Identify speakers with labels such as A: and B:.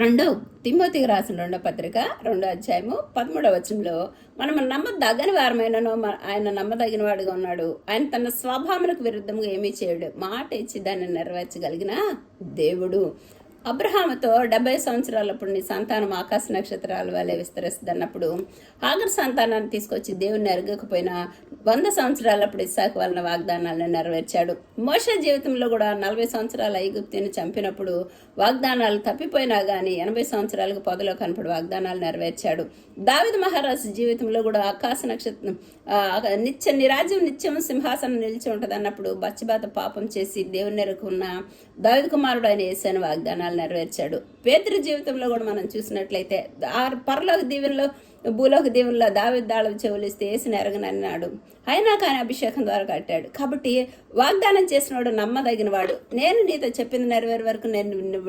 A: రెండో తిమోతికి రాసిన రెండో పత్రిక 2 అధ్యాయము 13 వచనంలో మనం నమ్మదగని వారమైనను ఆయన నమ్మదగిన వాడిగా ఉన్నాడు. ఆయన తన స్వభావములకు విరుద్ధంగా ఏమీ చేయడు. మాట ఇచ్చి దాన్ని నెరవేర్చగలిగిన దేవుడు. అబ్రహాముతో 70 సంవత్సరాలప్పుడు నీ సంతానం ఆకాశ నక్షత్రాల వల్లే విస్తరిస్తుంది అన్నప్పుడు హాగర్ సంతానాన్ని తీసుకొచ్చి దేవుని ఎరగకపోయినా 100 సంవత్సరాలప్పుడు ఇస్సాకు వలన వాగ్దానాలను నెరవేర్చాడు. మోషే జీవితంలో కూడా 40 సంవత్సరాల ఐగుప్తుని చంపినప్పుడు వాగ్దానాలు తప్పిపోయినా కానీ 80 సంవత్సరాలకు పొదలో కనపడి వాగ్దానాలు నెరవేర్చాడు. దావీదు మహారాజు జీవితంలో కూడా ఆకాశ నక్షత్రం నీ రాజ్యం నిత్యం సింహాసనం నిలిచి ఉంటుంది అన్నప్పుడు బచ్చబాత పాపం చేసి దేవుని ఎరుకున్న దావీదు కుమారుడు ఆయన యేసయ్యను వాగ్దానాలు నెరవేర్చాడు. పేతురు జీవితంలో కూడా మనం చూసినట్లయితే పరలోక దీవెనలో భూలోక దీవెనలో దావీదు దాళం చెవులిస్తే యేసుని ఎరగనన్నాడు. అయినా కానీ అభిషేకం ద్వారా కట్టాడు. కాబట్టి వాగ్దానం చేసినవాడు నమ్మదగిన వాడు. నేను నీతో చెప్పింది నెరవేరు వరకు నేను